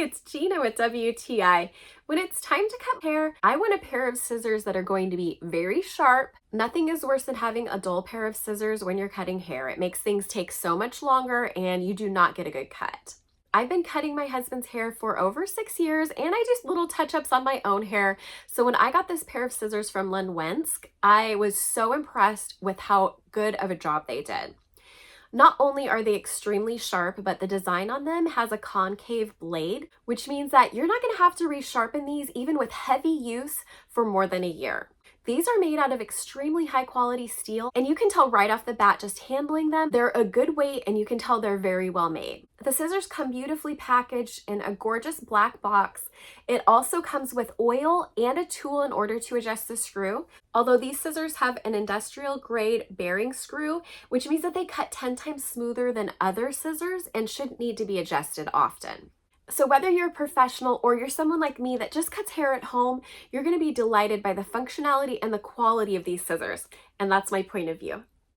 it's Gina with WTI. When it's time to cut hair, I want a pair of scissors that are going to be very sharp. Nothing is worse than having a dull pair of scissors when you're cutting hair. It makes things take so much longer and you do not get a good cut. I've been cutting my husband's hair for over 6 years and I do little touch-ups on my own hair. So when I got this pair of scissors from LUNWENKSC, I was so impressed with how good of a job they did. Not only are they extremely sharp, but the design on them has a concave blade, which means that you're not going to have to resharpen these even with heavy use for more than a year. These are made out of extremely high quality steel, and you can tell right off the bat just handling them, they're a good weight and you can tell they're very well made. The scissors come beautifully packaged in a gorgeous black box. It also comes with oil and a tool in order to adjust the screw. Although these scissors have an industrial grade bearing screw, which means that they cut 10 times smoother than other scissors and shouldn't need to be adjusted often. So whether you're a professional or you're someone like me that just cuts hair at home, you're going to be delighted by the functionality and the quality of these scissors. And that's my point of view.